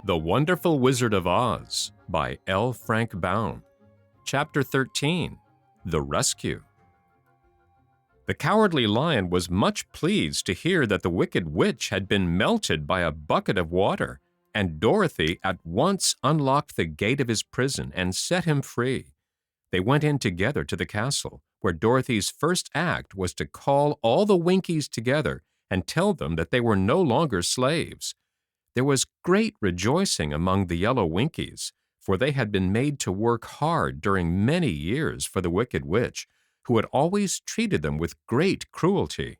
The Wonderful Wizard of Oz by L. Frank Baum. Chapter 13. The Rescue. The Cowardly Lion was much pleased to hear that the Wicked Witch had been melted by a bucket of water, and Dorothy at once unlocked the gate of his prison and set him free. They went in together to the castle, where Dorothy's first act was to call all the Winkies together and tell them that they were no longer slaves. There was great rejoicing among the yellow Winkies, for they had been made to work hard during many years for the Wicked Witch, who had always treated them with great cruelty.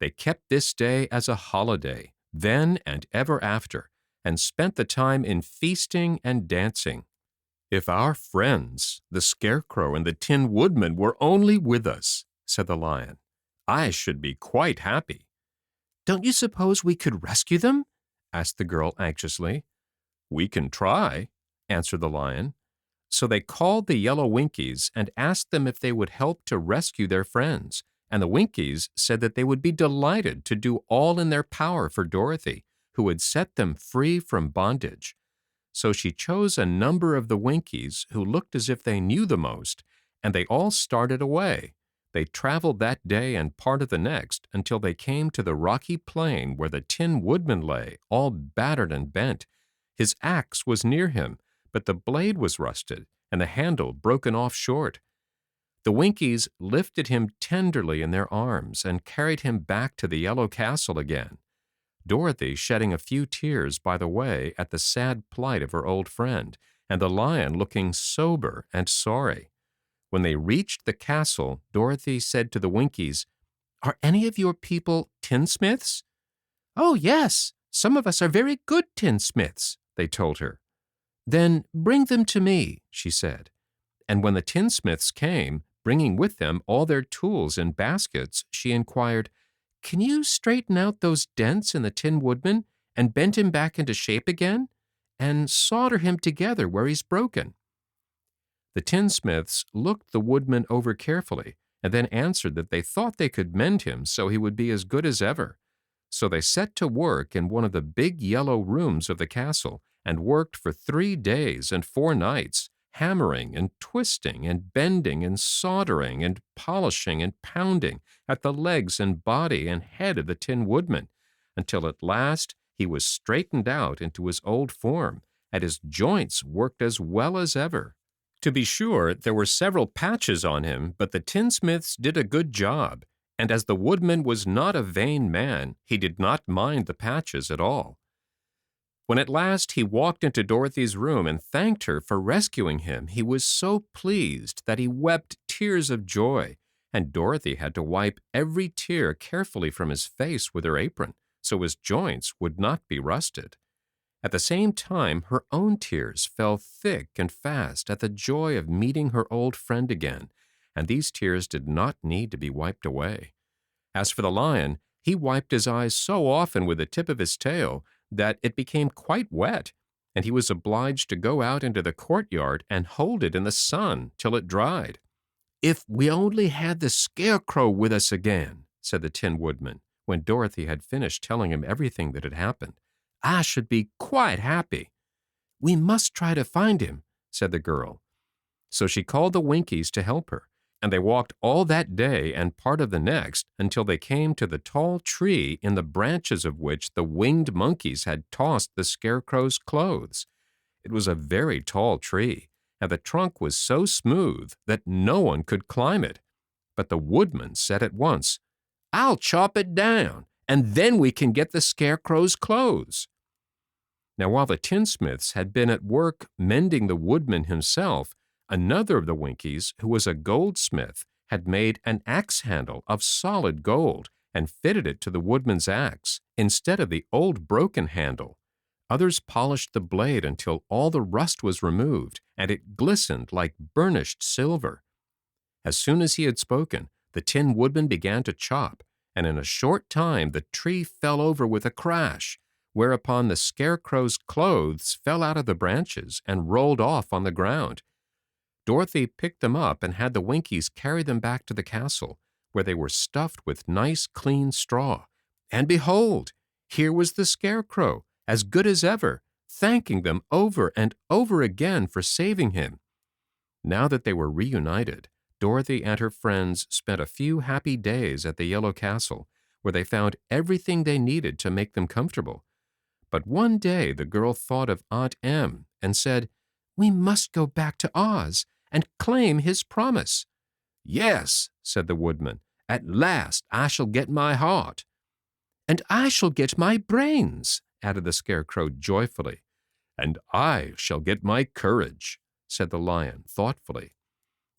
They kept this day as a holiday, then and ever after, and spent the time in feasting and dancing. "If our friends, the Scarecrow and the Tin Woodman, were only with us," said the Lion, "I should be quite happy." "Don't you suppose we could rescue them?" asked the girl anxiously. "We can try," answered the Lion. So they called the yellow Winkies and asked them if they would help to rescue their friends, and the Winkies said that they would be delighted to do all in their power for Dorothy, who would set them free from bondage. So she chose a number of the Winkies who looked as if they knew the most, and they all started away. They traveled that day and part of the next until they came to the rocky plain where the Tin Woodman lay, all battered and bent. His axe was near him, but the blade was rusted and the handle broken off short. The Winkies lifted him tenderly in their arms and carried him back to the Yellow Castle again, Dorothy shedding a few tears by the way at the sad plight of her old friend, and the Lion looking sober and sorry. When they reached the castle, Dorothy said to the Winkies, "Are any of your people tinsmiths?" "Oh, yes, some of us are very good tinsmiths," they told her. "Then bring them to me," she said. And when the tinsmiths came, bringing with them all their tools in baskets, she inquired, "Can you straighten out those dents in the Tin Woodman and bend him back into shape again, and solder him together where he's broken?" The tinsmiths looked the woodman over carefully and then answered that they thought they could mend him so he would be as good as ever. So they set to work in one of the big yellow rooms of the castle and worked for 3 days and 4 nights, hammering and twisting and bending and soldering and polishing and pounding at the legs and body and head of the Tin Woodman, until at last he was straightened out into his old form, and his joints worked as well as ever. To be sure, there were several patches on him, but the tinsmiths did a good job, and as the woodman was not a vain man, he did not mind the patches at all. When at last he walked into Dorothy's room and thanked her for rescuing him, he was so pleased that he wept tears of joy, and Dorothy had to wipe every tear carefully from his face with her apron, so his joints would not be rusted. At the same time, her own tears fell thick and fast at the joy of meeting her old friend again, and these tears did not need to be wiped away. As for the Lion, he wiped his eyes so often with the tip of his tail that it became quite wet, and he was obliged to go out into the courtyard and hold it in the sun till it dried. "If we only had the Scarecrow with us again," said the Tin Woodman, when Dorothy had finished telling him everything that had happened, "I should be quite happy." "We must try to find him," said the girl. So she called the Winkies to help her, and they walked all that day and part of the next until they came to the tall tree in the branches of which the winged monkeys had tossed the Scarecrow's clothes. It was a very tall tree, and the trunk was so smooth that no one could climb it. But the woodman said at once, "I'll chop it down, and then we can get the Scarecrow's clothes." Now while the tinsmiths had been at work mending the woodman himself, another of the Winkies, who was a goldsmith, had made an axe handle of solid gold and fitted it to the woodman's axe, instead of the old broken handle. Others polished the blade until all the rust was removed, and it glistened like burnished silver. As soon as he had spoken, the Tin Woodman began to chop, and in a short time the tree fell over with a crash, whereupon the Scarecrow's clothes fell out of the branches and rolled off on the ground. Dorothy picked them up and had the Winkies carry them back to the castle, where they were stuffed with nice clean straw. And behold, here was the Scarecrow, as good as ever, thanking them over and over again for saving him. Now that they were reunited, Dorothy and her friends spent a few happy days at the Yellow Castle, where they found everything they needed to make them comfortable. But one day the girl thought of Aunt Em and said, "We must go back to Oz and claim his promise." "Yes," said the Woodman, "at last I shall get my heart." "And I shall get my brains," added the Scarecrow joyfully. "And I shall get my courage," said the Lion thoughtfully.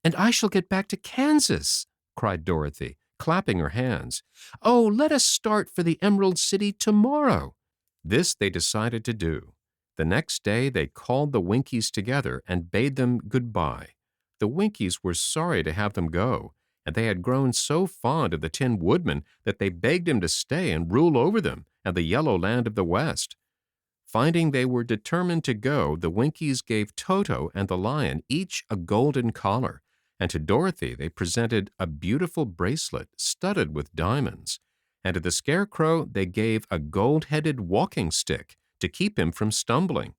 "And I shall get back to Kansas," cried Dorothy, clapping her hands. "Oh, let us start for the Emerald City tomorrow." This they decided to do. The next day they called the Winkies together and bade them goodbye. The Winkies were sorry to have them go, and they had grown so fond of the Tin Woodman that they begged him to stay and rule over them and the Yellow Land of the West. Finding they were determined to go, the Winkies gave Toto and the Lion each a golden collar, and to Dorothy they presented a beautiful bracelet studded with diamonds, and to the Scarecrow they gave a gold-headed walking stick to keep him from stumbling,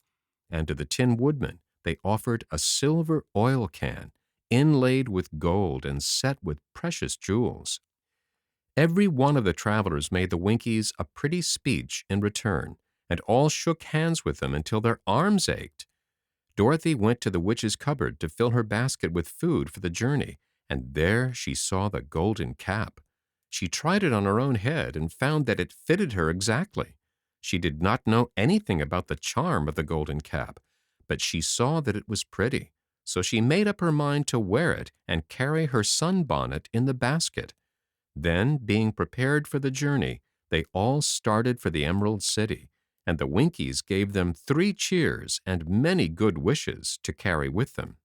and to the Tin Woodman they offered a silver oil can, inlaid with gold and set with precious jewels. Every one of the travelers made the Winkies a pretty speech in return, and all shook hands with them until their arms ached. Dorothy went to the witch's cupboard to fill her basket with food for the journey, and there she saw the golden cap. She tried it on her own head and found that it fitted her exactly. She did not know anything about the charm of the golden cap, but she saw that it was pretty, so she made up her mind to wear it and carry her sunbonnet in the basket. Then, being prepared for the journey, they all started for the Emerald City, and the Winkies gave them 3 cheers and many good wishes to carry with them.